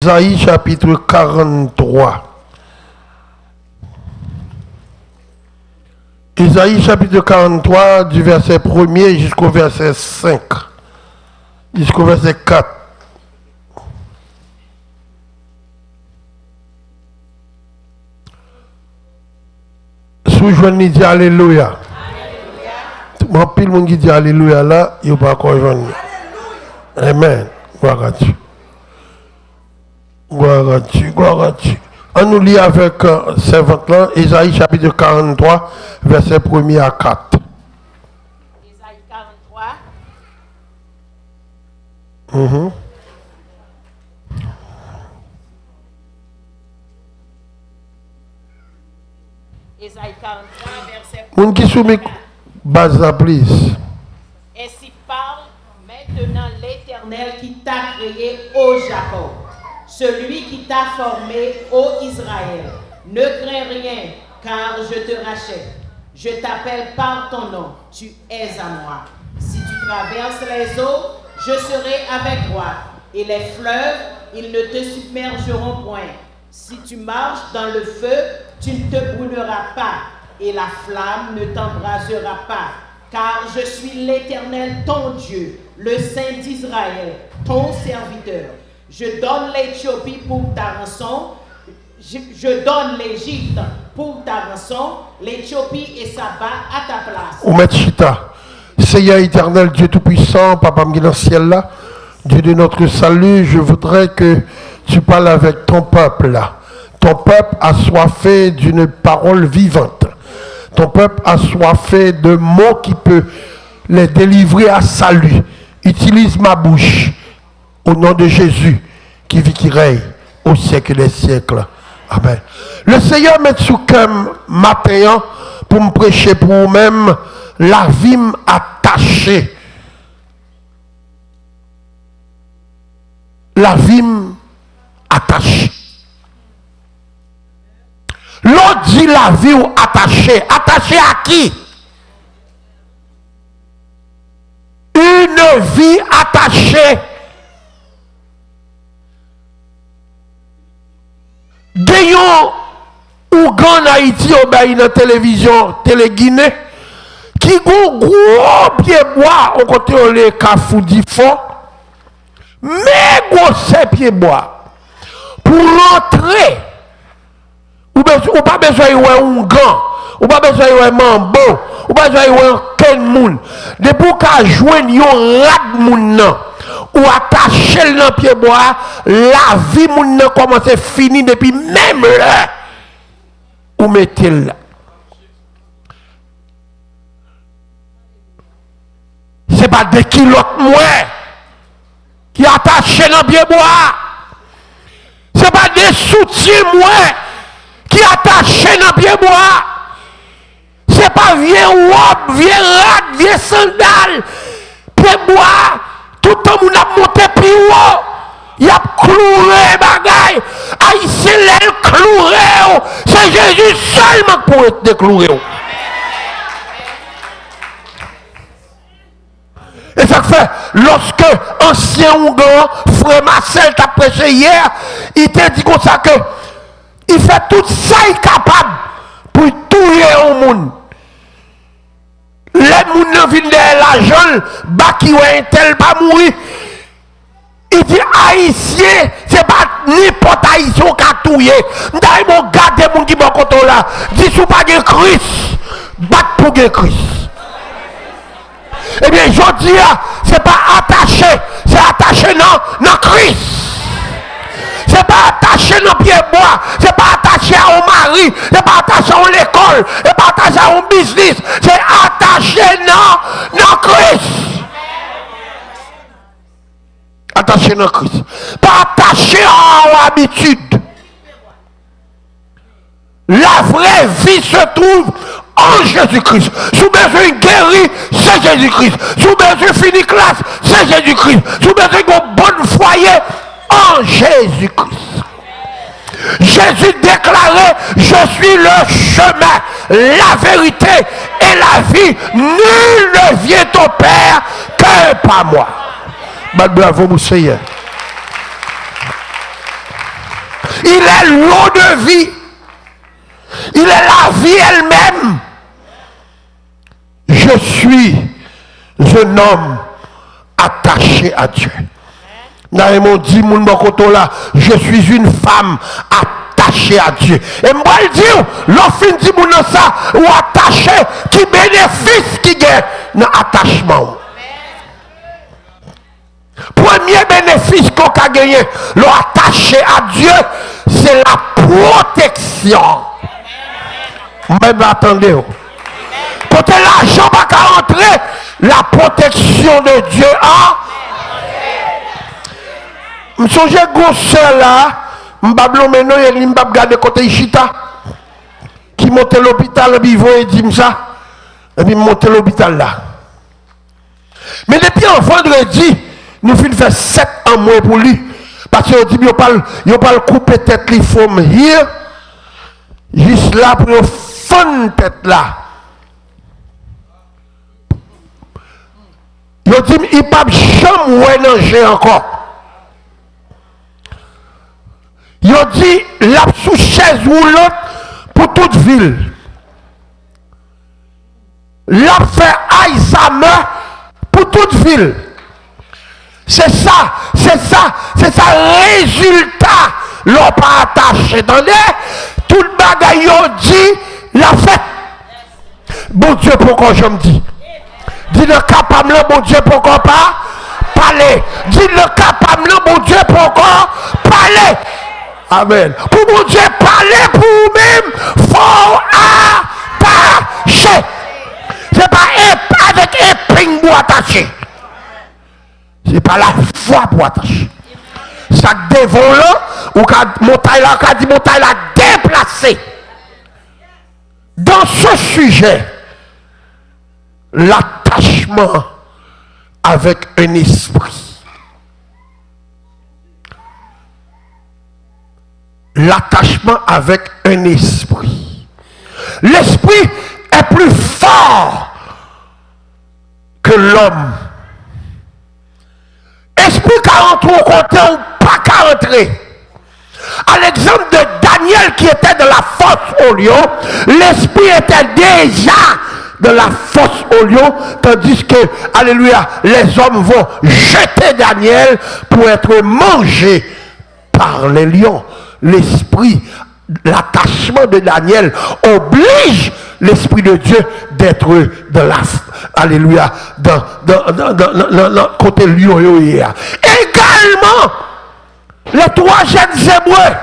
Ésaïe chapitre 43. Ésaïe chapitre 43 du verset 1er jusqu'au verset 5. Jusqu'au verset 4. Sous je dis Alléluia. Alléluia. Mon pile monde qui dit Alléluia là, il pas encore joindre. Amen. Gloire à Dieu. Gloire à Dieu. Gloire à Dieu. On nous lit avec servante là, Ésaïe chapitre 43, verset 1er à 4. Ésaïe 43. Ésaïe 43, verset 1er. On qui soumet base please. Ainsi parle maintenant l'Éternel qui t'a créé, ô Jacob, celui qui t'a formé, ô Israël. Ne crains rien, car je te rachète. Je t'appelle par ton nom, tu es à moi. Si tu traverses les eaux, je serai avec toi. Et les fleuves, ils ne te submergeront point. Si tu marches dans le feu, tu ne te brûleras pas. Et la flamme ne t'embrasera pas. Car je suis l'Éternel, ton Dieu, le Saint d'Israël, ton serviteur. Je donne l'Éthiopie pour ta rançon. Je donne l'Égypte pour ta rançon, l'Éthiopie et Saba à ta place. Oumet Chita, Seigneur éternel, Dieu Tout-Puissant, Papa dans le ciel là, Dieu de notre salut, je voudrais que tu parles avec ton peuple là. Ton peuple a soifé d'une parole vivante. Ton peuple a soifé de mots qui peuvent les délivrer à salut. Utilise ma bouche au nom de Jésus qui vit, qui règne au siècle des siècles. Amen. Le Seigneur met sous cœur matin pour me prêcher pour vous-même la vie attachée. La vie attachée. L'autre dit la vie attachée. Attachée à qui? Une vie attachée. Gagnons ou grand Haïti au dans la télévision Télé-Guinée qui ont gros pied bois au côté où les cafoudi font mais gros pied bois pour rentrer ou pas besoin de un gant ou pas besoin de un mambo ou pas besoin de un ken moun de pour qu'à joindre yon rad moun ou attacher le pied bois, la vie moun commence à finir depuis même là. Ou mettez là. C'est pas des kilotes moins qui attachent dans le pied bois. C'est pas des soutiens moins qui attachent dans le pied bois. C'est pas vieux robe, vieux rad, vieux sandales, pied bois. Tout le monde a monté plus haut. Il a cloué bagaille. Haïtien l'aile cloué. C'est Jésus seulement pour être décloué. Et ça fait, lorsque ancien Ougan, frère Marcel t'a prêché hier, il t'a dit comme ça que il fait tout ça il est capable pour tuer au monde. Les gens viennent de l'argent, qui ont tel pas mourir. Il dit haïtien, c'est pas n'importe haïtien qui a tué. D'ailleurs, mon gars de gens qui sont côté là, dit si pas de Christ, bat pour de Christ. Eh bien, je dis, c'est pas attaché, c'est attaché dans Christ. C'est pas attaché dans pied bois, c'est pas attaché à un mari, c'est pas attaché à l'école, c'est pas attaché à un business, c'est attaché dans Christ. Attaché dans Christ. Pas attaché à l'habitude. La vraie vie se trouve en Jésus-Christ. Sous besoin guéri, c'est Jésus-Christ. Sous besoin fini classe, c'est Jésus-Christ. Sous besoin d'un bon foyer, en Jésus-Christ. Jésus déclarait, je suis le chemin, la vérité et la vie. Nul ne vient au Père que par moi. Bravo, mon Seigneur. Il est l'eau de vie. Il est la vie elle-même. Je suis un homme attaché à Dieu. Dit mon là, je suis une femme attachée à Dieu. Et moi je dis, l'offre dit mon ça ou attaché, qui bénéfice qui gagne dans l'attachement. Premier bénéfice qu'on a gagné, l'attaché à Dieu, c'est la protection. Même attendez. Quand l'argent va rentrer, la protection de Dieu a. Je suis un gros soeur là, je vais regarder côté Ishita, qui monte à l'hôpital, et dit ça, et puis monte à l'hôpital là. Mais depuis un vendredi, nous finissons faire 7 ans moins pour lui. Parce que dit, il ne pas couper tête, il faut me here, juste là pour fond tête là. Il dit, il ne peut jamais manger encore. Il dit, la sous chaise roulante pour toute ville. La fait aïe sa main pour toute ville. C'est ça résultat. L'on pas attaché. Attendez, tout le bagage dit, la fait. Bon Dieu, pourquoi je me dis? Dis le capable, bon Dieu, pourquoi pas parler? Dis le capable, bon Dieu, pourquoi parler? Amen. Pour mon Dieu parler pour vous-même, faut attacher. C'est pas avec épingle pour attacher. C'est pas la foi pour attacher. Ça devant là, ou quand montagne là, dit montagne là déplacé. Dans ce sujet, l'attachement avec un esprit. L'attachement avec un esprit. L'esprit est plus fort que l'homme. Esprit 40 au côté ou pas 40. À l'exemple de Daniel qui était de la fosse au lion, l'esprit était déjà de la fosse au lion, tandis que, alléluia, les hommes vont jeter Daniel pour être mangé par les lions. L'esprit, l'attachement de Daniel oblige l'esprit de Dieu d'être dans la, alléluia, dans côté lion. Également, les 3 jeunes Hébreux,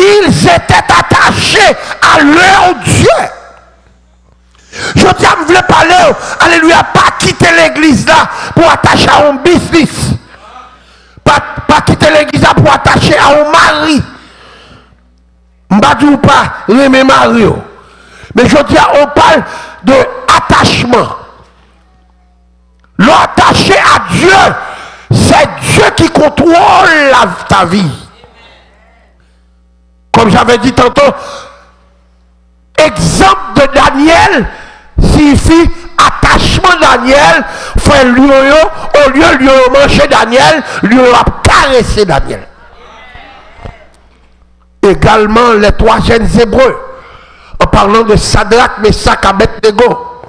ils étaient attachés à leur Dieu. Je tiens à me parler, alléluia, pas quitter l'église là pour attacher à un business. Pas quitter l'église là pour attacher à un mari. M'badou pas aimer Mario. Mais je dis, on parle de attachement. L'attaché à Dieu, c'est Dieu qui contrôle ta vie. Comme j'avais dit tantôt, exemple de Daniel signifie attachement Daniel, fait lui au lieu de manger Daniel, lui a caressé Daniel. Également les 3 jeunes Hébreux, en parlant de Sadrach, Meshach, Abednego,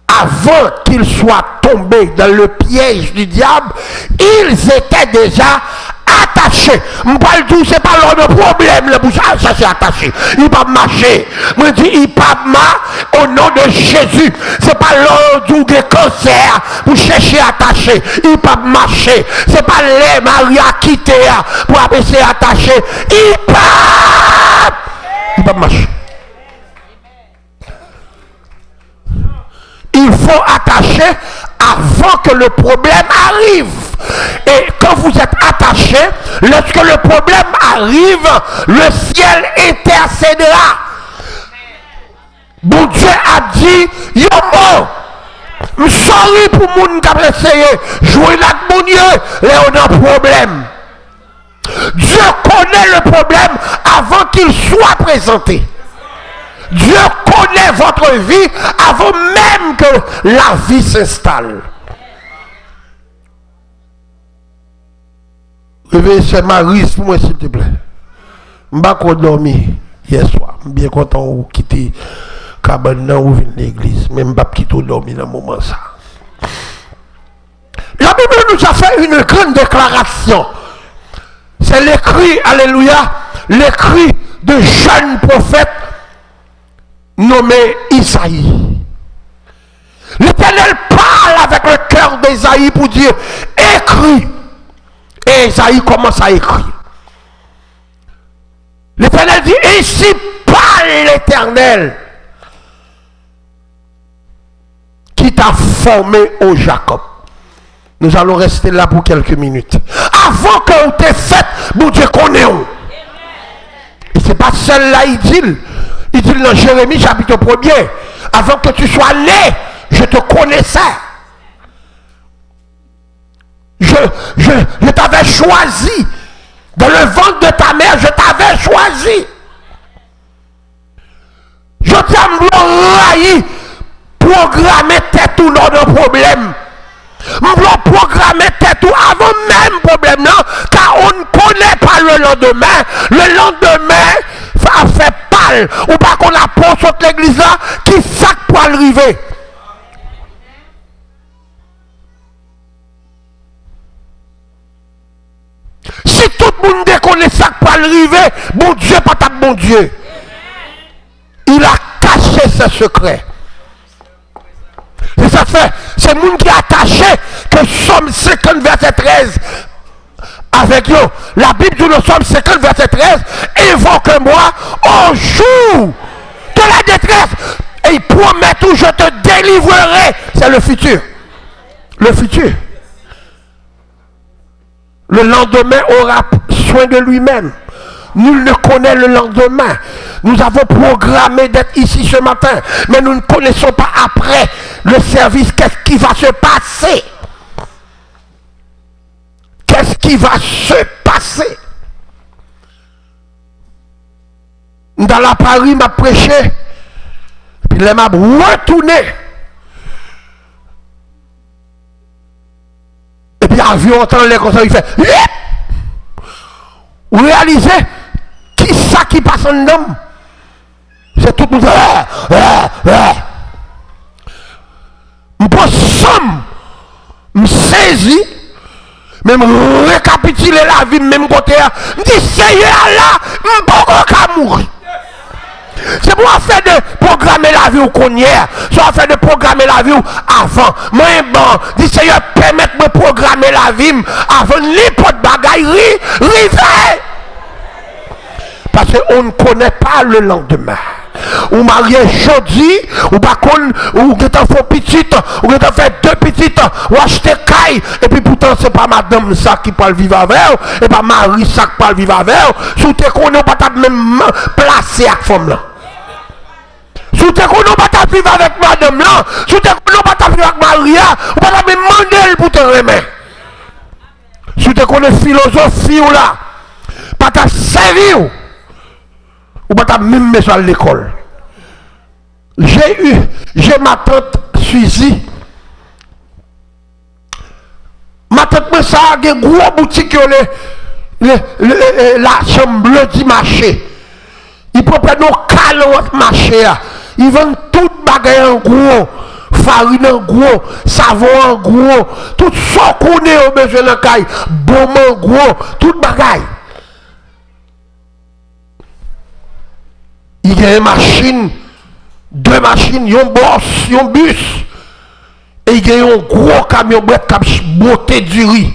avant qu'ils soient tombés dans le piège du diable, ils étaient déjà attachés. Je parle tout, c'est pas leur problème, ça c'est attaché. Ils ne peuvent pas marcher. Je dis, ils ne peuvent pas au nom de Jésus. C'est pas leur du cancer pour chercher attaché. Ils ne peuvent pas marcher. C'est pas les Maria quittés pour abaisser attaché. Ils peuvent marcher. Il faut attacher avant que le problème arrive. Et quand vous êtes attaché, lorsque le problème arrive, le ciel intercédera. Bon Dieu a dit, yo mo, je suis sorry pour moun qui a essayé jouer avec mon Dieu, là on a un problème. Dieu connaît le problème avant qu'il soit présenté. Dieu connaît votre vie avant même que la vie s'installe. Réveillez ce Marie pour moi, s'il te plaît. m'pas qu'on dormi hier soir. Bien content de quitter cabane ou venir l'église. Même pas quitter dormi dans le moment ça. La Bible nous a fait une grande déclaration. C'est l'écrit, alléluia, l'écrit de jeune prophète nommé Isaïe. L'Éternel parle avec le cœur d'Isaïe pour dire écris. Et Isaïe commence à écrire. L'Éternel dit ainsi parle l'Éternel qui t'a formé au Jacob. Nous allons rester là pour quelques minutes. Avant qu'on t'ait fait, bon Dieu connaît où. Et c'est pas celle-là, il dit dans Jérémie chapitre 1er, avant que tu sois né, je te connaissais. Je t'avais choisi. Dans le ventre de ta mère, je t'avais choisi. Je t'ai programmer tête ou non de problème. Je programmer tête ou avant même problème, non, car on ne connaît pas le lendemain. Le lendemain, ça fait pâle. Ou pas qu'on a posé sur l'église là, qui sac pour arriver. Si tout le monde connaît ça pour arriver, bon Dieu, pas ta bon Dieu. Il a caché ses secrets. Et ça fait, c'est le monde qui a attaché que Somme 50 verset 13 avec eux. La Bible dit le Somme 50 verset 13, invoque-moi au jour de la détresse. Et il promet tout, je te délivrerai. C'est le futur. Le futur. Le lendemain aura soin de lui-même. Nul ne connaît le lendemain. Nous avons programmé d'être ici ce matin, mais nous ne connaissons pas après le service qu'est-ce qui va se passer. Qu'est-ce qui va se passer? Dans la Paris, m'a prêché, puis il m'a retourné. Et puis l'avion entend les comme ça, il fait vous réalisez qui ça qui passe en homme? C'est tout le monde. Je saisis, même récapituler la vie, même côté, je dis Seigneur là, je ne peux pas mourir. C'est pour faire de programmer la vie au connière, soit faire de programmer la vie avant. Moi, bon, dis Seigneur, permette-moi de programmer la vie avant n'importe bagaille, river. Parce qu'on ne connaît pas le lendemain. Ou marié jeudi, ou pas ou que t'en fais petite, ou que t'en fais deux petites, ou acheter caille, et puis pourtant c'est pas madame ça qui peut vivre avec, et pas mari ça qui peut vivre avec, sous tes connais pas même placé avec femme là. Sous tes connais pas vivre avec madame là, sous tes connais pas vivre avec Maria, ou pas même demander pour te remettre. Sous tes connais philosophie ou là, pas ta servir. Ou pas même mis à l'école. J'ai ma tante Suzy. Ma tante me ça a des gros boutiques la chambre bleue du marché. Ils prennent nos calons de marché. Ils vendent tout bagaille en gros. Farine en gros, savon en gros, tout ça qu'on est au besoin de la caille, bon en gros, tout bagaille. Il y a une machine, deux machines, un boss, un bus. Et il y a un gros camion qui a beauté du riz.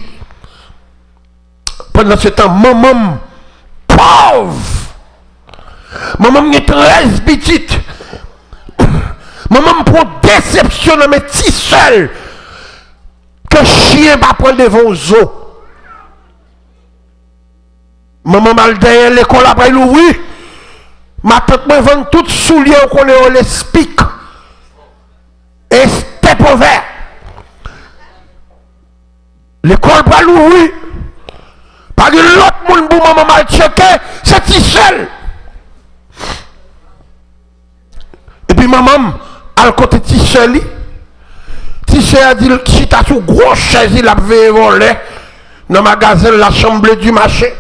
Pendant ce temps, maman, pauvre. Maman est 13 petites. Maman prend déception dans mes petits seuls. Que chien va prendre devant aux os. Maman mal derrière l'école après l'ouvrir. Ma tante me vend tout soulier qu'on est les spic. Et step over. L'école va l'ouvrir. Par l'autre monde pour maman mal checké, c'est si seul. Et puis maman, à le côté de Ticheli, Ticheli a dit si tu as sous gros chaise, il a fait voler dans le magasin la chambre du marché.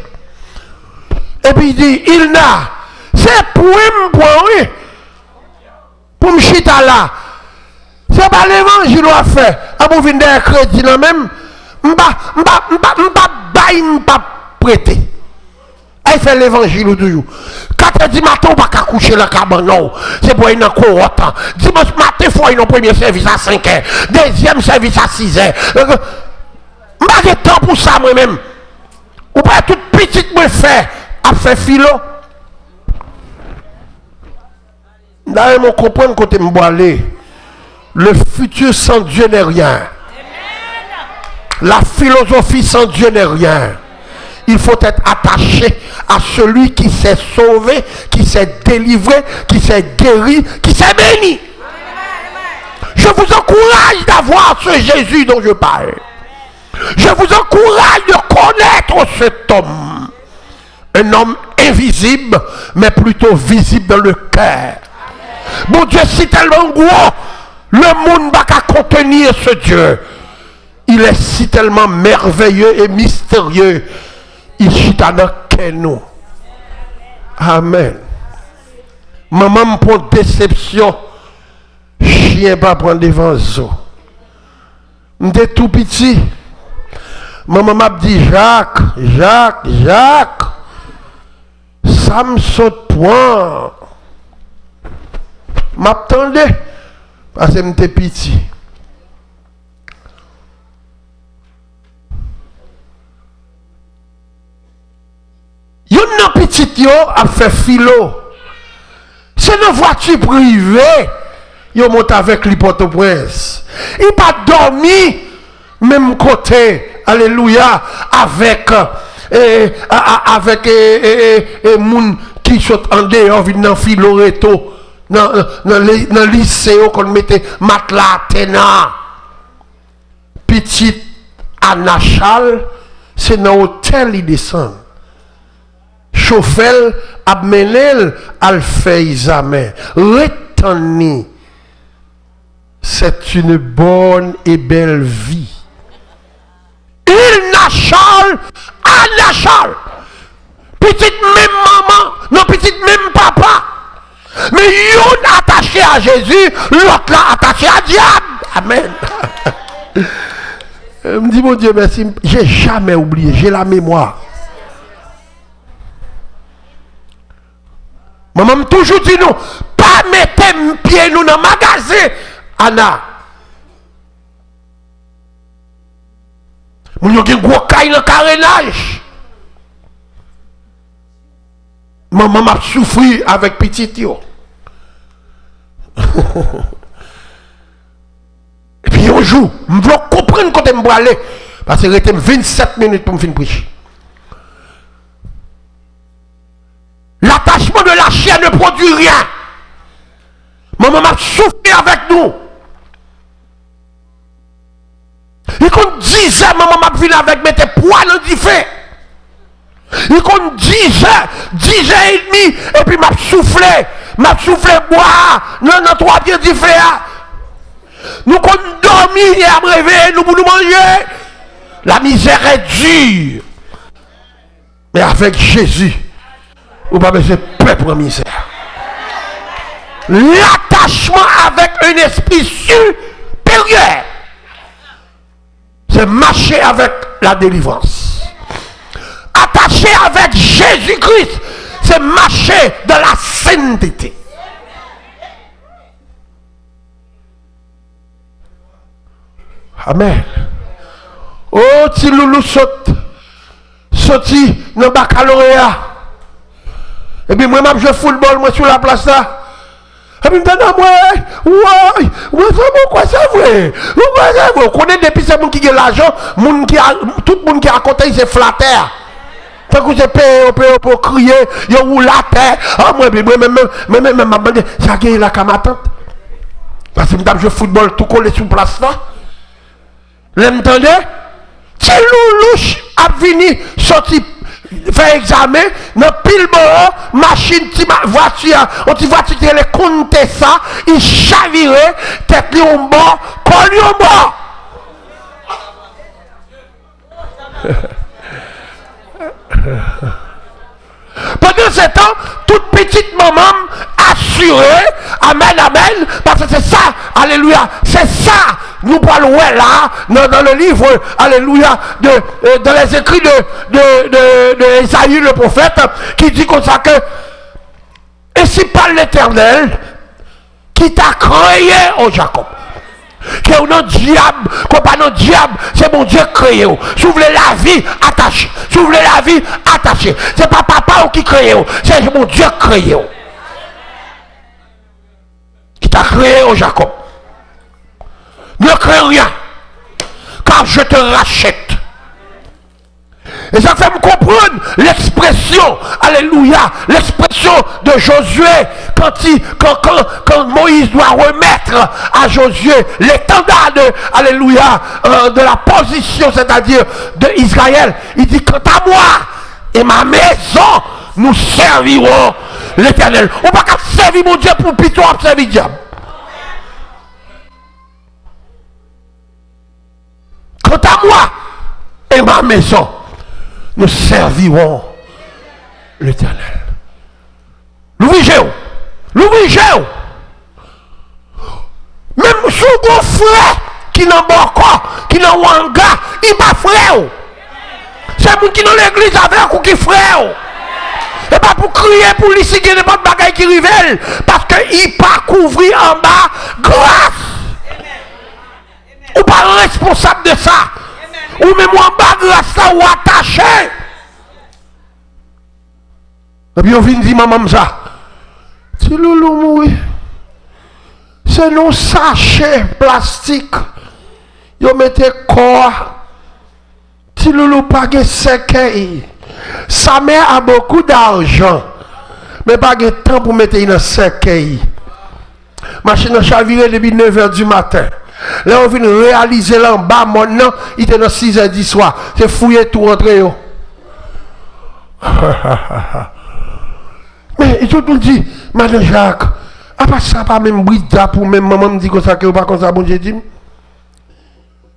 Et puis il dit, il n'a. C'est pour oui. Pour me chita là. C'est pas l'évangile qu'on a fait. À vous venir des chrétiens même. M'pa prêter. Elle fait l'évangile toujours. 4h du matin, on va pas coucher la cabane. Non. C'est pour une cohorte. Dimanche matin, il faut un premier service à 5h. Deuxième service à 6h. M'pa de temps pour ça moi-même. Ou pas toute petite me fait à faire philo. D'ailleurs, on comprend côté m'boiler. Le futur sans Dieu n'est rien. La philosophie sans Dieu n'est rien. Il faut être attaché à celui qui s'est sauvé, qui s'est délivré, qui s'est guéri, qui s'est béni. Je vous encourage d'avoir ce Jésus dont je parle. Je vous encourage de connaître cet homme. Un homme invisible, mais plutôt visible dans le cœur. Mon Dieu, si tellement gros, le monde va qu'à contenir ce Dieu. Il est si tellement merveilleux et mystérieux. Il chita dans nous. Amen. Maman me prend déception. Chien pas prendre devant zo. M'étais tout petit. Maman m'a dit Jacques. Ça me saute point. M'attendais. Parce que m'étais petit. Yon nan petit yo a fait philo. C'est une voiture privée. Yo monte avec lui Port-au-Prince. Il pas dormi même côté. Alléluia. Avec moun qui sont en dehors vin nan philo reto dans lycée qu'on mettait matelas tena. Petit Anachal, c'est dans hôtel il descend. Chauffeur abmenel al fait examen. Retenez, c'est une bonne et belle vie. Il Nachal, Anachal. Petite même maman, non petite même papa. Mais yon attaché à Jésus, l'autre là attaché à diable. Amen. Me dit mon Dieu merci, j'ai jamais oublié, j'ai la mémoire. Maman m'a toujours dit non, pas mettre pied nous dans le magasin. Anna. Nous avons un gros caille dans le carénage. Maman m'a souffert avec petit yo. Et puis un jour, je veux comprendre quand je me aller. Parce que c'était 27 minutes pour me finir prêcher. L'attachement de la chair ne produit rien. Maman m'a soufflé avec nous. Et quand 10 ans, maman m'a venu avec mes poils en diffé. Et quand 10 ans et demi, et puis m'a soufflé boire, non, 3 pieds diffé. Nous quand dormi et à me réveiller, nous pour nous manger. La misère est dure. Mais avec Jésus, vous n'avez pas besoin de peuple en misère. L'attachement avec un esprit supérieur, c'est marcher avec la délivrance. Attaché avec Jésus-Christ, c'est marcher dans la sainteté. Amen. Oh, ti loulou sorti dans le baccalauréat. Et puis moi, je joue football, moi, sur la place là. Et puis, maintenant, moi, pourquoi c'est vrai? Pourquoi c'est vrai? On connaît depuis ces gens qui ont l'argent, tout le monde qui a raconté, c'est flatteur. Tant que c'est payé pour crier, ils roulent la terre. Ah, moi, même, ça qui est la camatante. Parce que je joue football, tout collé sur place là. L'entendez? Si loulouche a venu sortir faire examen, dans pile bon, machine, voiture, on dit voiture qui est compter ça, il chavirait, tête li en bas, col li en bas. Pendant ce temps, toute petite maman assurée, amen, amen, parce que c'est ça, alléluia, c'est ça, nous parlons là, dans le livre, alléluia, dans les écrits de Esaïe le prophète, qui dit comme ça que, et si par l'Éternel, qui t'a créé, oh Jacob, qui est un diable, compagnon diable, c'est mon Dieu créé. Si vous voulez la vie, attachez. Si vous voulez la vie, attachez. C'est pas papa qui crée, c'est mon Dieu créé. Qui t'a créé, oh Jacob. Ne crée rien, car je te rachète. Et ça fait me comprendre l'expression, alléluia, l'expression de Josué quand Moïse doit remettre à Josué l'étendard de, alléluia, de la position, c'est-à-dire d'Israël. Il dit, quant à moi et ma maison, nous servirons l'Éternel. On ne peut pas servir mon Dieu pour plutôt servir le diable. Quant à moi et ma maison, nous servirons l'Éternel. L'ouvrigez. Même si vous avez un frère qui n'a pas encore, qui n'a pas un gars, il n'est pas frère. C'est vous qui dans l'église avec ou qui frère. Et pas pour crier, pour lui signer n'importe bagaille qui révèle. Parce qu'il n'est pas couvrir en bas grâce. Ou pas responsable de ça. Ou même en bas grâce là ou attaché. Et puis on vient dire maman ça. Si loulou mourir. C'est nos sachets plastiques. Yo mettez corps. Si loulou pas de cercueil. Sa mère a beaucoup d'argent. Mais pas de temps pour mettre dans cercueil. Machine a chaviré depuis 9h du matin. Là, on vient réaliser là en bas, maintenant, il était dans 6h du soir. C'est fouiller tout rentrer. Mais il tout le dit, Madame Jacques, après ça, pas même brida pour même maman me dit que ça, que pas comme ça, bon Dieu dit.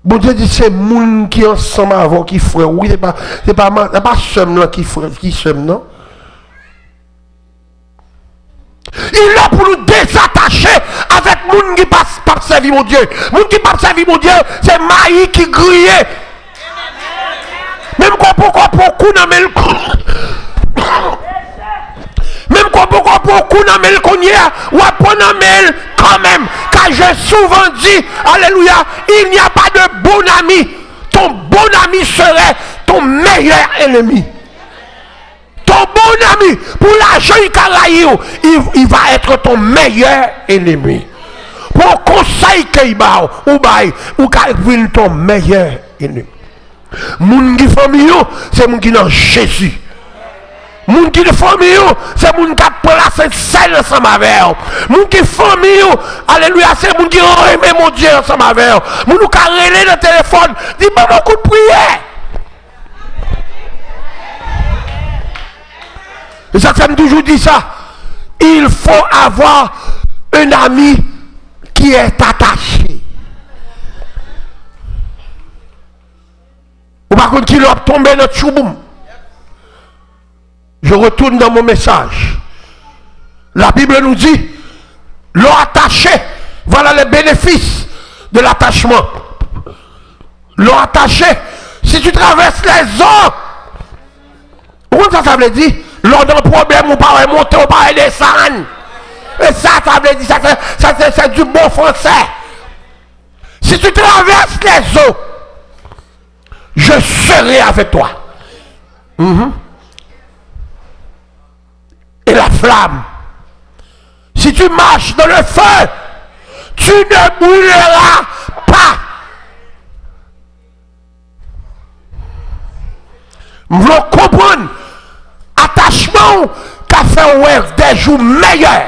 Bon Dieu dit, c'est moun qui ensemble avant qui frère. Oui, c'est pas seul qui frère, qui seul, non? Il est là pour nous désattacher avec moun qui passe pas servir mon Dieu. Moun qui passe servir mon Dieu, c'est Maï qui grille. Même quand beaucoup n'a même même quand beaucoup n'a même ou apprendre même quand même. Car j'ai souvent dit, alléluia, il n'y a pas de bon ami. Ton bon ami serait ton meilleur ennemi. Ton bon ami, pour l'argent il va être ton meilleur ennemi. Pour conseil qu'il va ou qu'il ton meilleur ennemi. Moun qui famille, c'est moun qui dans Jésus. Moun qui de famille, c'est moun qui a placé celle ensemble avec eux. Moun qui famille, alléluia, c'est moun qui aime mon Dieu ensemble avec eux. Moun qui a relé le téléphone, dit bon beaucoup de prière. Et ça me toujours dit ça. Il faut avoir un ami qui est attaché. Ou par contre, qui l'a tombé dans le chouboum. Je retourne dans mon message. La Bible nous dit, l'ont attaché. Voilà les bénéfices de l'attachement. L'ont attaché. Si tu traverses les eaux, pourquoi ça veut dire? Lors d'un problème, on peut monter, on peut descendre. Et ça veut dire, c'est du bon français. Si tu traverses les eaux, je serai avec toi. Et la flamme. Si tu marches dans le feu, tu ne brûleras pas. Vous comprenez? Attachement qu'a fait des jours meilleurs.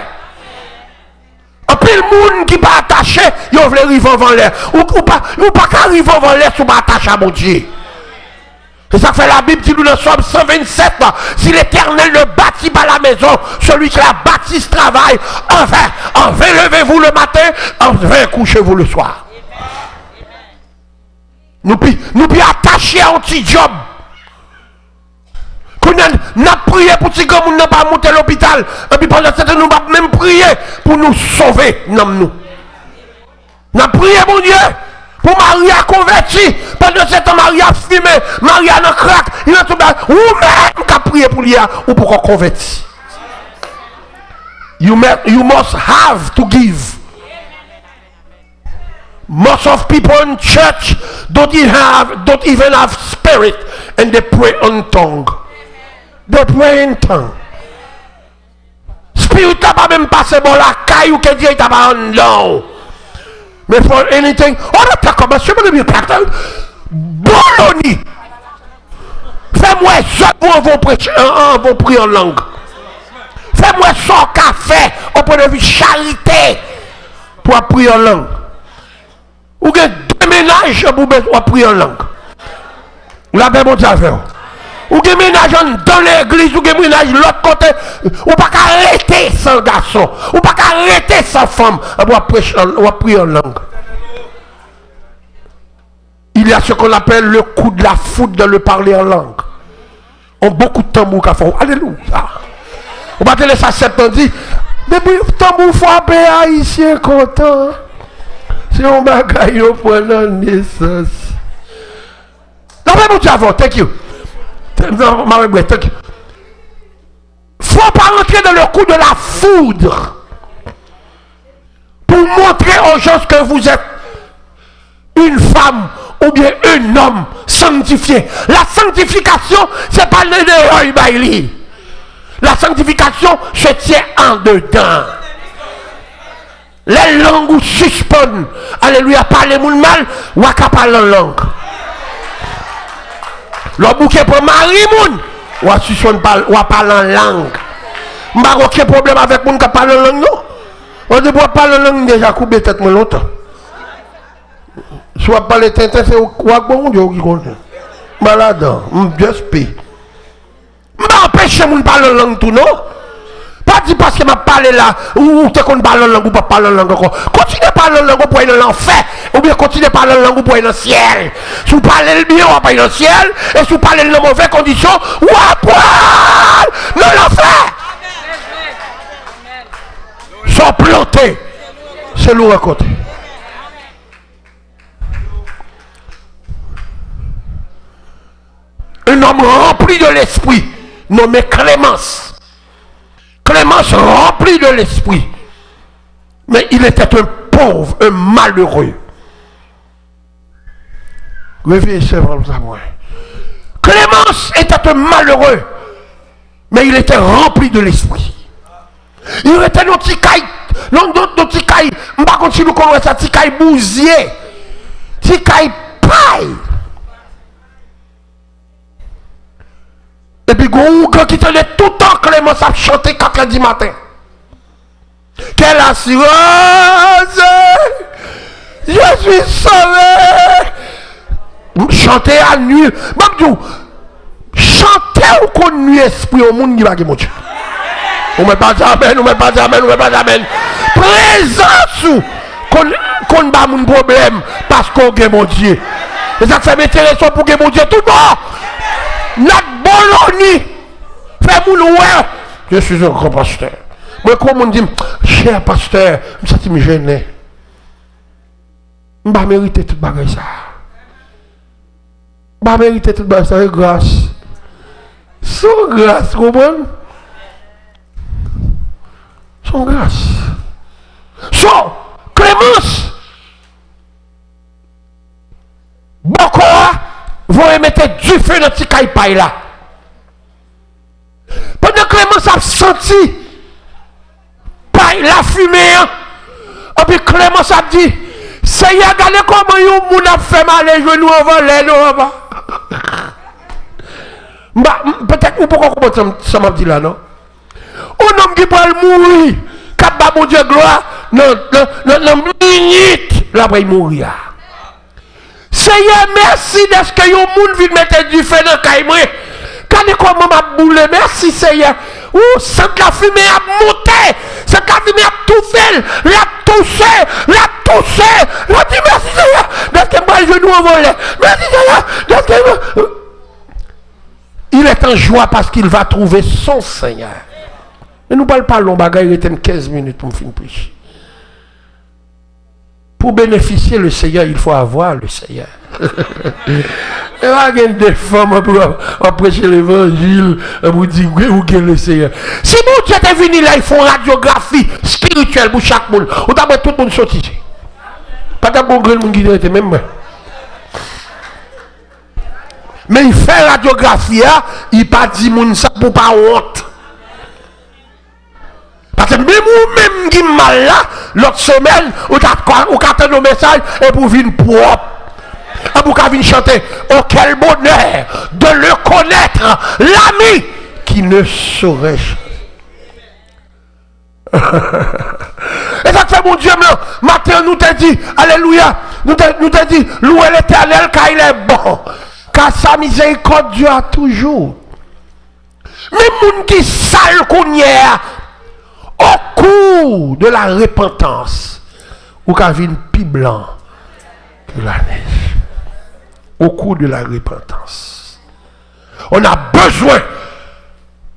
En plus, le monde qui n'est pas attaché, il veut arriver avant l'air. Ou pas qu'arriver avant l'air si vous attaché à mon Dieu. Et ça fait la Bible dit nous dans Somme 127. Si l'Éternel ne bâtit pas la maison, celui qui la bâtisse travaille. Enfin levez-vous le matin, enfin couchez-vous le soir. Nous puis attachés à un petit job. Qu'on a prié pour que nous n'a pas monter à l'hôpital. Et puis pendant ce temps, nous avons même prié pour nous sauver. Nous avons prié, mon Dieu, pour Maria convertie. Pendant ce temps, Maria fumé, Maria n'a crack. Il a tout bas. Ou même qui a prié pour lui, ou pour qu'on convertit. You must have to give. Most of people in church don't even have spirit, and they pray on tongue. They pray in tongue. Spirit n'a pas même passé bon la caille ou que Dieu t'a pas en non. Mais for anything, on a ta comme monsieur me captain. Bologna. Fais-moi ça pour vont prêcher, vont prier en langue. Fais-moi ça café au point de vue charité pour prier en langue. Ou que deux ménages pour prier en langue. La paix mon Dieu à faire. Ou que ménage dans l'église, ou que ménage de l'autre côté, ou pas arrêter sans garçon, ou pas arrêter sans femme, ou prier en langue. Il y a ce qu'on appelle le coup de la foudre dans le parler en langue. On a beaucoup de tambour qu'à faire. Alléluia. On va te laisser ça septembre dit, depuis tambour frappé haïtien content. C'est un bagage au point de naissance. La paix mon Dieu avant, thank you. Thank you. Faut pas rentrer dans le coup de la foudre pour montrer aux gens que vous êtes une femme ou bien un homme sanctifié. La sanctification, c'est pas le baili. La sanctification se tient en dedans. Les langues suspendent. Alléluia, parlez moun mal, ou à parler en langue. Le bouquet pour Marie moun, ou à parler en langue. Je n'ai aucun problème avec moun qui parle en langue, non. On dit pour parler en langue déjà coupé tête moi longtemps. Soit parler tintin, c'est quoi bon Dieu qui connaît. Malade, just pay. Je ne empêche moun parler en langue tout, non. Pas dit parce que je parle là, ou tu qu'on parle en langue ou pas parler en langue encore. Continuez à parler en langue pour aller dans l'enfer, ou bien continuez à parler en langue pour aller dans le ciel. Si vous parlez le bien, on va pas aller dans le ciel, et si vous parlez dans de mauvaises conditions, on va pas dans l'enfer. Sont plantés. C'est lourd à côté. Un homme rempli de l'esprit, nommé Clémence. Clémence rempli de l'esprit. Mais il était un pauvre, un malheureux. Réveillez-vous à moi. Clémence était un malheureux. Mais il était rempli de l'esprit. Il était dans petit caille. Dans petit caille. Je ne sais pas si nous connaissons ça. Petit caille bousier. Petit caille paille. Et puis, quand il tenait tout le temps, Clémence a chanté 4h du matin. Quelle assurance! Je suis sauvé! Chanter à nuit. Babdou, chanter ou qu'on nuit esprit au monde qui va gagner. On ne met pas d'amen, on ne met pas d'amen, on ne met pas d'amen. Présence qu'on bat mon problème parce qu'on gagne mon Dieu. Et ça fait m'intéressant pour gagner mon Dieu tout le monde. Notre Bologna fait mon ouais. Je suis un grand pasteur. Moi, quand on dit, cher pasteur, je me gêne. Je ne vais pas mériter toute bagage ça. Je ne vais pas mériter toute bagage ça avec grâce. Sans grâce, comprends? Sans grâce. Sans Clémence. Beaucoup vont mettre du feu dans ce caille là. Pendant que Clémence a senti la fumée, et puis Clémence a dit, Seigneur, regardez comment vous a fait mal les genoux avant les peut-être vous pouvez comprendre ça m'a dit là, non? Un homme qui peut mourir, qui a mon Dieu gloire, non, minute, là, il mourir. Seigneur, merci d'être que vous viennent mettre du feu dans le caille. Regardez comment m'a boulé, merci Seigneur. Ouh, cette la fumée a monté, cette la fumée a tout fait, l'a touché. L'a dit merci Seigneur, d'être que moi je nous envolé. Merci Seigneur, d'être que Il est en joie parce qu'il va trouver son Seigneur. Mais nous ne parlons pas de long bagage, il était 15 minutes pour me finir prêcher. Pour bénéficier le Seigneur, il faut avoir le Seigneur. Il y a des femmes pour prêcher l'évangile, pour dire où est le Seigneur. Si vous êtes venu là, ils font radiographie spirituelle pour chaque monde. Ou d'abord tout le monde sorti. Pas d'abord le monde qui était même moi. Mais il fait radiographie, il pas dit moun ça pour pas honte. Parce que même vous-même qui mal là, l'autre semaine, vous avez nos messages et vous venez propre. Et vous venez chanter, oh quel bonheur de le connaître, l'ami qui ne saurait. Et ça fait mon Dieu, matin nous t'a dit, alléluia, nous t'a dit, louez l'Éternel car il est bon, car sa miséricorde dure toujours. Mais moun qui sale qu'on y a, au cours de la repentance, ou qu'à vin plus blanc que la neige. Au cours de la repentance. On a besoin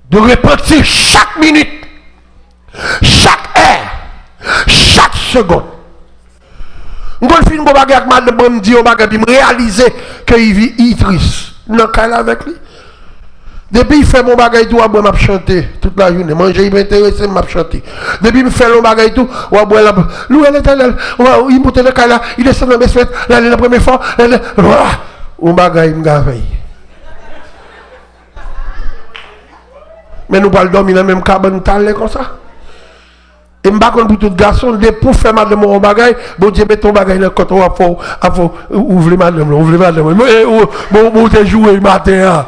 de repentir chaque minute, chaque heure, chaque seconde. On va faire une bagarre avec madame, dit on va réaliser qu'il vit triste. Non, qu'elle avec lui. Depuis il fait mon bagage tout, je vais chanter toute la journée. Manger, il m'intéresse, je vais chanter. Depuis il fait mon bagage tout, je vais boire. Loué l'Éternel, il monte le cas là, il descend dans mes fêtes, la première fois, mon bagage il me veille. Mais nous parlons dormir dans le même cabane comme ça. Et je ne sais pas pour tout garçon, pour faire madame mon bagage, bon Dieu met ton bagage dans le côté, il faut ouvrir madame, ouvrir madame. Bon, tu joué le matin.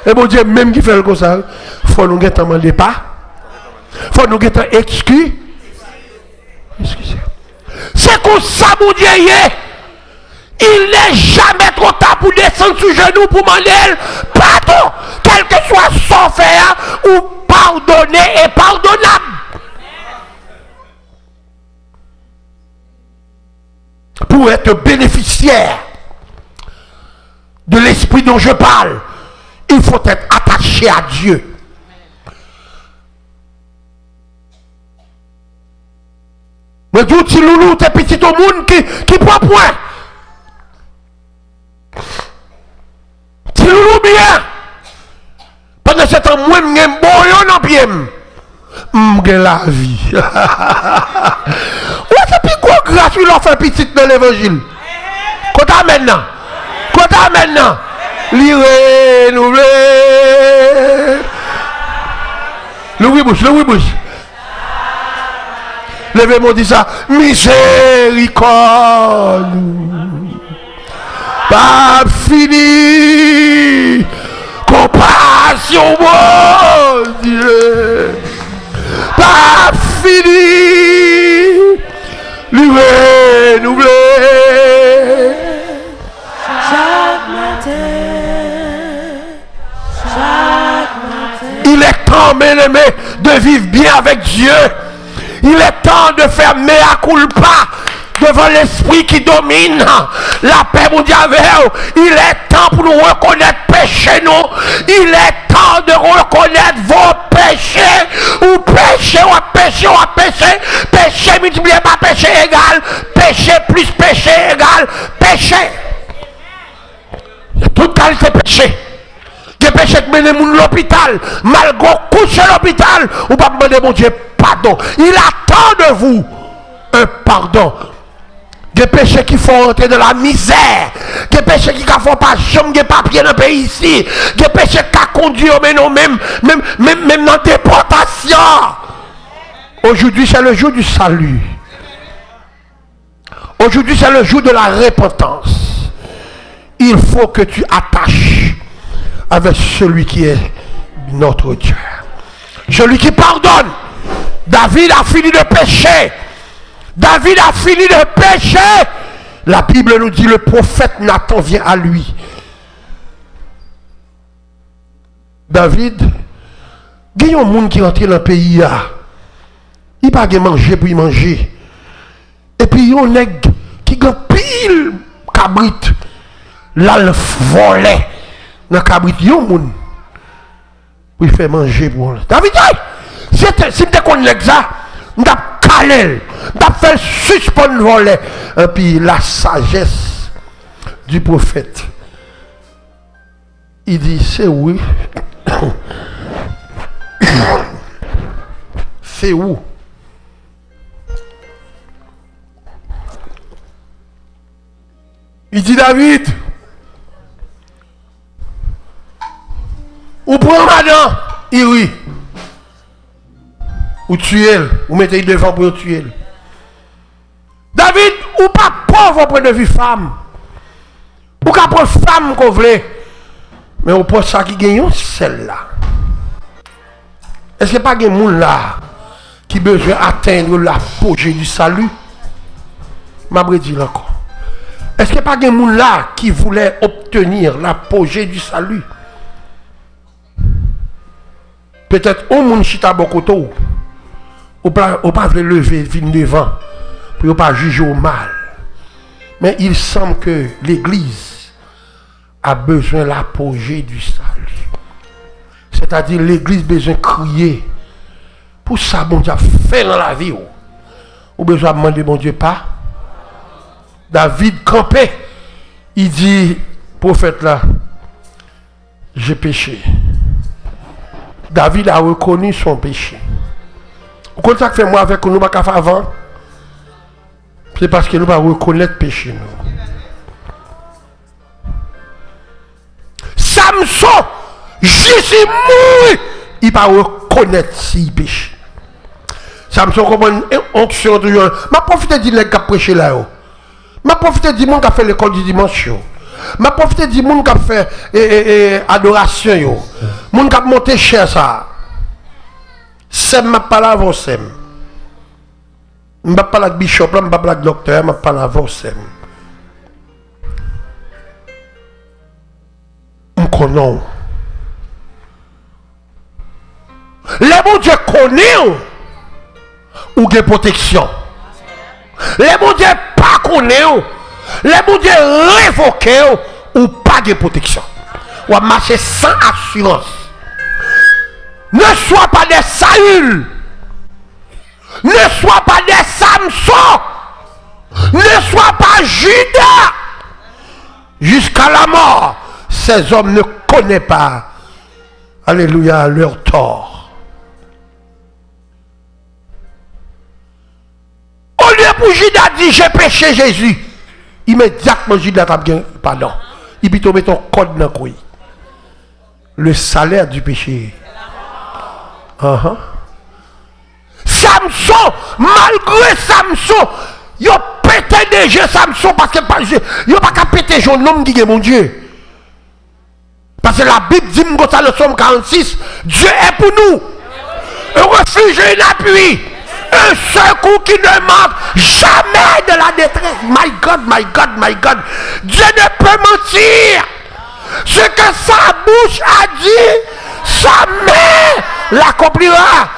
Et bon Dieu, même qui fait comme ça, il faut nous demander pas. Il faut nous excuse. Excusez. C'est comme ça, mon Dieu, il n'est jamais trop tard pour descendre sur genoux pour demander pardon, quel que soit son faire, ou pardonner et pardonnable. Pour être bénéficiaire de l'esprit dont je parle, il faut être attaché à Dieu. Mais tout petit loulou, t'es petit au monde qui prend point. Petit loulou bien. Pendant ce temps, moi, je suis bon en pied. Je la vie. Ouais, c'est plus quoi gratuit l'enfant petit dans l'évangile. Quand t'as maintenant. Quand t'as maintenant. Lire, nous Louis Bush. Levez-moi, dit ça. Miséricorde. Pas fini. Compassion, mon Dieu. Pas fini. Loué, nous il est temps, mes aimés, de vivre bien avec Dieu. Il est temps de faire mea culpa devant l'esprit qui domine la paix mondiale. Il est temps pour nous reconnaître péché, nous. Il est temps de reconnaître vos péchés. Ou péché, ou péché, ou péché. Péché multiplié par péché égal. Péché plus péché égal péché. Il y a toute qualité de péché. Des péchés qui mènent l'hôpital, malgré coucher l'hôpital, ou pas demander mon Dieu pardon. Il attend de vous un pardon. Des péchés qui font entrer dans la misère, des péchés qui ne font pas jamais de papier dans le pays ici, des péchés qui conduisent même dans la déportation. Aujourd'hui, c'est le jour du salut. Aujourd'hui, c'est le jour de la repentance. Il faut que tu attaches avec celui qui est notre Dieu. Celui qui pardonne. David a fini de pécher. David a fini de pécher. La Bible nous dit le prophète Nathan vient à lui. David, il y a un monde qui rentre dans le pays. Il n'a pas manger pour y manger. Et puis il y a un nègre qui a pile cabrit. Là, le volet. Dans le cabrit, il y a un monde pour faire manger pour lui. David, si tu connais ça, tu as calé, tu as fait suspendre voler. Et puis la sagesse du prophète, il dit, c'est oui. C'est où? Il dit, David, ou prend madame, oui. Ou tuer, ou mettez devant pour tuer. David, ou pas pauvre au point de vue femme. Ou pas pour femme qu'on voulait. Mais au point ça qui gagne, celle-là. Est-ce que pas de monde là qui besoin d'atteindre l'apogée du salut? Je vais dire encore. Est-ce que pas de monde là qui voulait obtenir l'apogée du salut? Peut-être au monde chita bokoto. Ou pas lever vin devant pour ne pas juger au mal. Mais il semble que l'Église a besoin de l'apogée du salut. C'est-à-dire l'Église a besoin de crier. Pour ça, bon Dieu, fait dans la vie. Ou besoin de demander, bon Dieu, pas. David campé. Il dit, prophète là, j'ai péché. David a reconnu son péché. Vous comprenez ça que fait moi avec nous, pas faire avant? C'est parce que nous ne pas reconnaître péché. Nous. Samson, Jésus mourit, il ne pas reconnaître s'il péché. Samson comprend une onction de Dieu. Je profite du monde qui a prêché là. Je profite du monde qui a fait l'école du dimanche. Je profite du monde qui a fait adoration. Le monde qui a monté cher ça. Sem m'a pas la sem. M'a pas la bishop, m'a pas la docteur, m'a pas la sem. M'connons. Les bon Dieu connaît ou de protection. Les bon Dieu pas connaît. Les bon Dieu révoqué ou pas de protection. Ou marcher sans assurance. Ne sois pas des Saül. Ne sois pas des Samson. Ne sois pas Judas. Jusqu'à la mort, ces hommes ne connaissent pas, alléluia, leur tort. Au lieu pour Judas dire j'ai péché Jésus, immédiatement Judas a bien pardon. Il peut tomber ton code dans le couille. Le salaire du péché. Samson, malgré Samson, il a pété déjà Samson parce que il n'a pas qu'à péter un homme qui est mon Dieu. Parce que la Bible dit dans le psaume 46, Dieu est pour nous. Un refuge et un appui. Un secours qui ne manque jamais de la détresse. My God, my God, my God. Dieu ne peut mentir. Ce que sa bouche a dit, sa main l'accomplira.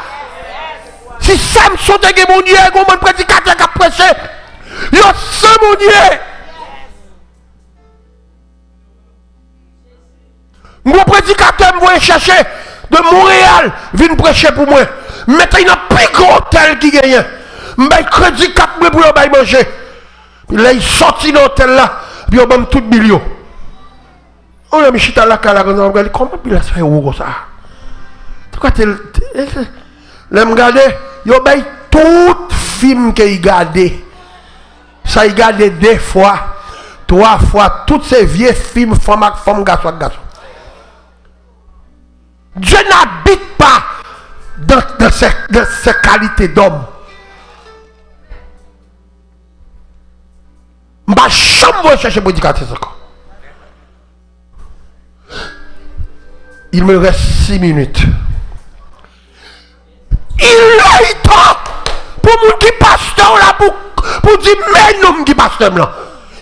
Si Samson te mon Dieu, un prédicateur qui a prêché, il y a mon Dieu. Mon prédicateur me voit chercher de Montréal, vient prêcher pour moi. Maintenant, il y a un plus gros hôtel qui gagne. Je vais crédit 4 mois pour le manger. Puis là, il sortit dans l'hôtel là, puis il a tout million. On a mis chita la cala, comment il a fait où ça? Pourquoi tu l'as regardé? Il a mis tout film qu'il a gardé. Ça, il a gardé 2 fois, 3 fois, tous ces vieux films, femme, garçon. Dieu n'habite pas dans ces qualités d'homme. Je ne vais jamais chercher prédicateur encore. Il me reste 6 minutes. Il a eu temps pour mon qui pasteur là, pour dire mais non qui pasteur là.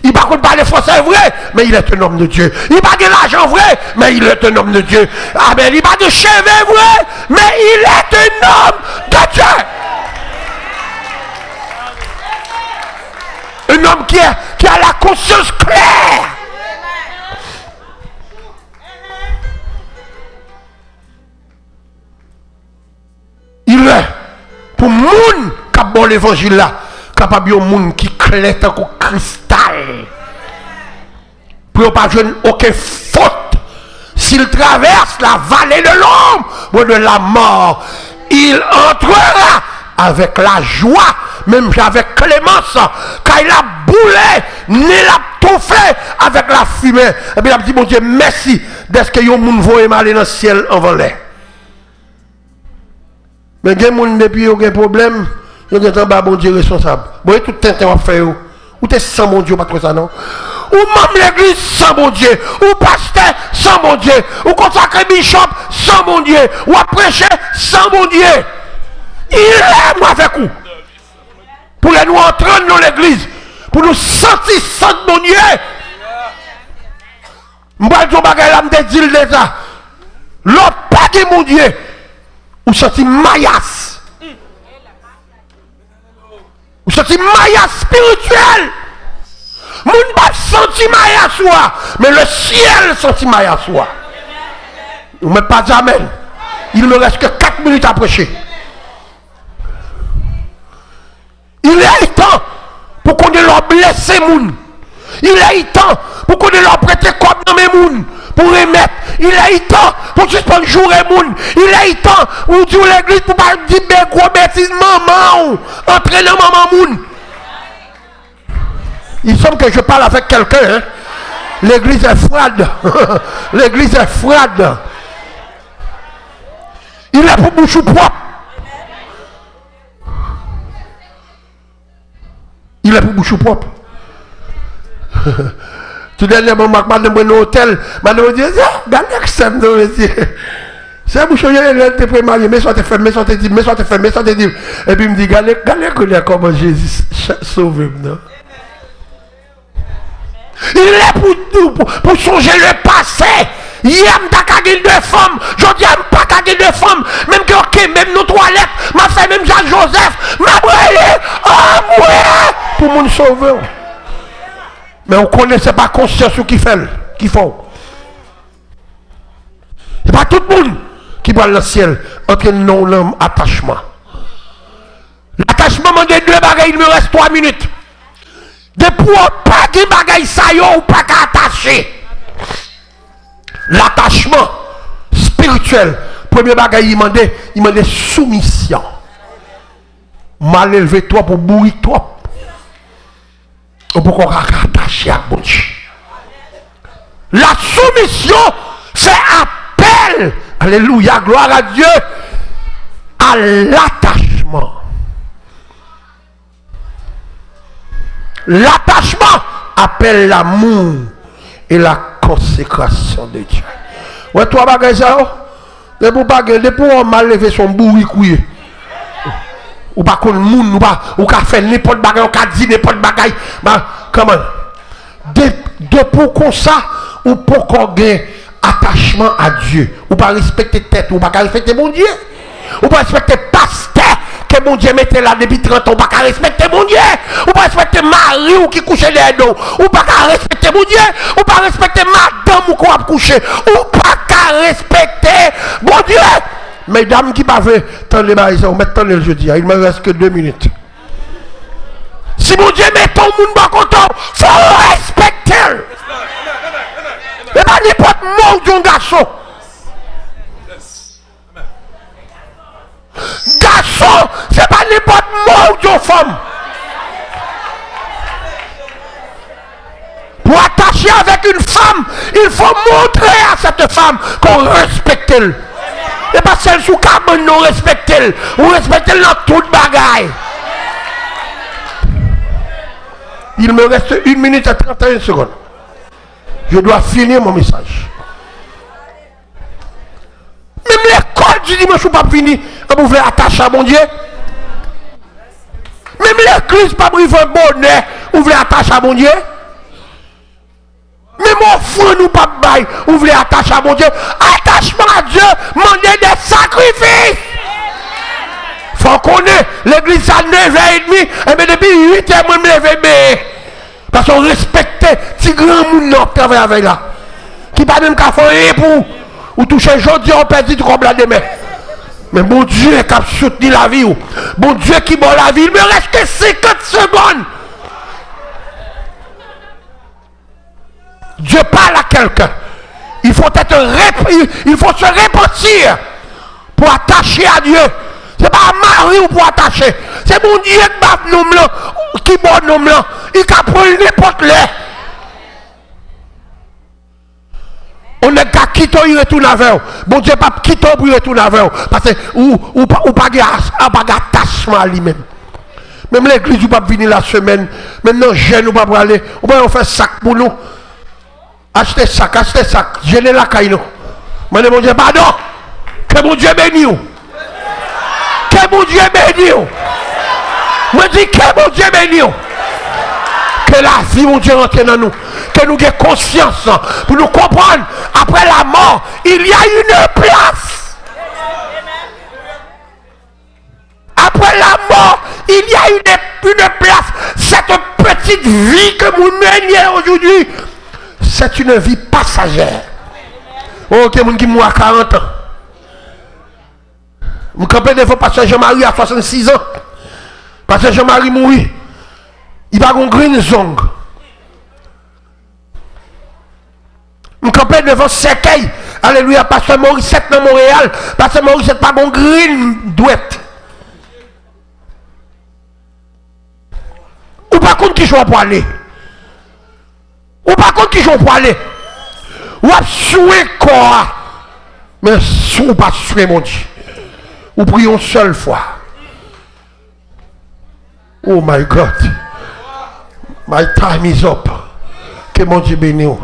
Il ne peut pas parler français vrai, mais il est un homme de Dieu. Il n'a pas de l'argent vrai, mais il est un homme de Dieu. Amen. Il n'a pas de cheveux vrai, mais il est un homme de Dieu. Un homme qui a la conscience claire. Pour moun qui a bon l'évangile là, capable de moun qui clair comme cristal. Pour ne pas jouer aucune faute. S'il traverse la vallée de l'ombre de la mort, il entrera avec la joie, même avec clémence, quand il a boulé, ni l'a tout fait avec la fumée. Et puis il a dit, mon Dieu, merci d'être que yon moun voye mal dans le ciel en volée. Mais il y a des gens depuis aucun problème, il y a des bon Dieu responsable. Vous voyez tout le temps qu'on fait. Ou t'es sans mon Dieu, pas trop ça non? Ou même l'église sans mon Dieu, ou pasteur sans mon Dieu, ou consacré bishop sans mon Dieu, ou à prêcher sans mon Dieu. Il est moi avec vous. Pour nous entrer dans l'église, pour nous sentir sans mon Dieu. Moi, je vais dire déjà, l'autre pas de mon Dieu, ou senti maillas. Ou senti maillas spirituel. Moun pas senti maillas soi, mais le ciel senti maillas soi. Ou même pas jamais. Il ne me reste que 4 minutes à prêcher. Il est temps pour qu'on ait leur blessé moun. Il est temps pour qu'on ait leur prêter comme dans mes moun. Pour remettre. Il est temps pour suspendre jour et moun. Il est temps pour dire l'église pour pas dire gros bêtises maman. Entraîner maman moun. Il semble que je parle avec quelqu'un. Hein? L'église est froide. L'église est froide. Il est pour bouche propre. Il est pour bouche propre. Tout dernièrement, madame dans l'hôtel, madame dit, regardez que c'est monsieur. C'est bouche elle était prémarée, mais soit te fait, mais soit te dit, mais soit te fait, mais soit te dit. Et puis il me dit, regardez comment Jésus sauve non. Il est pour nous, pour changer le passé. Il aime ta cagille de femmes. Je dis, aime pas cagille de femmes. Même que, ok, même nos toilettes, m'a fait même Jean-Joseph, m'a brûlé, oh, ouais, pour mon sauveur. Mais on ne connaît pas conscience qui fait, qui font. C'est pas tout le monde qui va dans le ciel entre non l'homme attachement. L'attachement de 2 bagailles, il me reste 3 minutes. Depuis pas de bagaille ça ou pas qu'attacher. L'attachement spirituel, premier bagaille il m'a dit soumission. Mal élevé toi pour bourrir toi. On peut qu'on attacher à bon Dieu. La soumission fait appel, alléluia, gloire à Dieu, à l'attachement. L'attachement appelle l'amour et la consécration de Dieu. Ouais, toi, bagaille ça, depuis on mal levé son bourri couillé. Ou pas qu'on moun, ou pas faire n'importe bagaille, ou pas dire n'importe bagaille. Comment? De pour comme ça, ou pour qu'on gagne attachement à Dieu. Ou pas respecter tête, ou pas respecter mon Dieu. Ou pas respecter pasteur que mon Dieu mettait là depuis 30 ans. Ou pas respecter mon Dieu. Ou pas respecter mari ou qui couche les dos. Ou pas respecter mon Dieu. Ou pas respecter madame ou qu'on a couché. Ou pas respecter mon Dieu. Mesdames qui peuvent tendre les mains, on met le jeudi. Il ne me reste que 2 minutes. Si mon Dieu met ton monde dans content, il faut respecter. Et pas n'importe mot d'un garçon. Garçon, c'est pas n'importe mot d'une femme. Pour attacher avec une femme, il faut montrer à cette femme qu'on respecte elle. Et pas celle sous cabane non respecte elle. Ou respecte elle dans toute bagaille. Il me reste 1 minute et 31 secondes. Je dois finir mon message. Même l'école du dimanche ou pas fini, on pouvait attacher à mon Dieu. Même l'église pas briver un bonheur, on voulait attacher à mon Dieu. Même enfant nous pas bail, on voulait attacher à mon Dieu. Attachement à Dieu, demander des sacrifices. Faut qu'on ait l'église à 9h30, et bien depuis 8h, moi je me lève. Parce qu'on respectait ces grands monde qui travaillent avec là. Qui pas même qu'à faire rien pour ou toucher aujourd'hui, on perd du comme la demain. Mais bon Dieu qui a soutenu la vie. Bon Dieu qui bat la vie. Il me reste que 50 secondes. Dieu parle à quelqu'un. Il faut se repentir pour attacher à Dieu. Ce n'est pas Marie ou pour attacher. C'est mon Dieu qui bat nous blanc. Il a pris n'importe l'air. On est qu'à quitter, il retourne avec vous. Bon Dieu, pas quitter pour retourner avec vous. Parce que ou pas d'attachement à lui-même. Même l'église, ou pas venir la semaine. Maintenant, jeune, ou pas pour aller. Ou pas faire sac pour nous. Achetez sac. Gênez la caille. Mais mon Dieu, pardon. Que mon Dieu bénisse. Que mon Dieu bénisse. Je dis que mon Dieu bénisse. Que la vie, mon Dieu, rentre dans nous. Que nous ayons conscience pour nous comprendre. Après la mort, il y a une place. Après la mort, il y a une place. Cette petite vie que vous menez aujourd'hui, c'est une vie passagère. Oh, il y a des gens qui mourent à 40 ans. Vous comprenez devant Pasteur Jean-Marie à 66 ans. Pasteur Jean-Marie mourit. Il va avoir green zone. Vous comprenez devant Cercueil. Alléluia, Pasteur Morissette dans Montréal. Pasteur Morissette pas bon green douette. Ou pas contre qui joue pour aller. Ou pas contre qui joue pour aller. Ou à souhaiter quoi. Mais ou pas souhaiter mon Dieu. Ou prions une seule fois. Oh my God. My time is up. Que mon Dieu bénisse.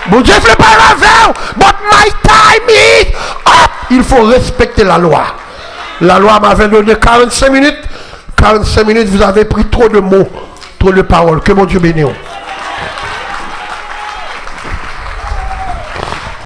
Mon Dieu ne fait pas la veille. But my time is up. Il faut respecter la loi. La loi m'avait donné 45 minutes. 45 minutes, vous avez pris trop de mots, trop de paroles. Que mon Dieu bénisse.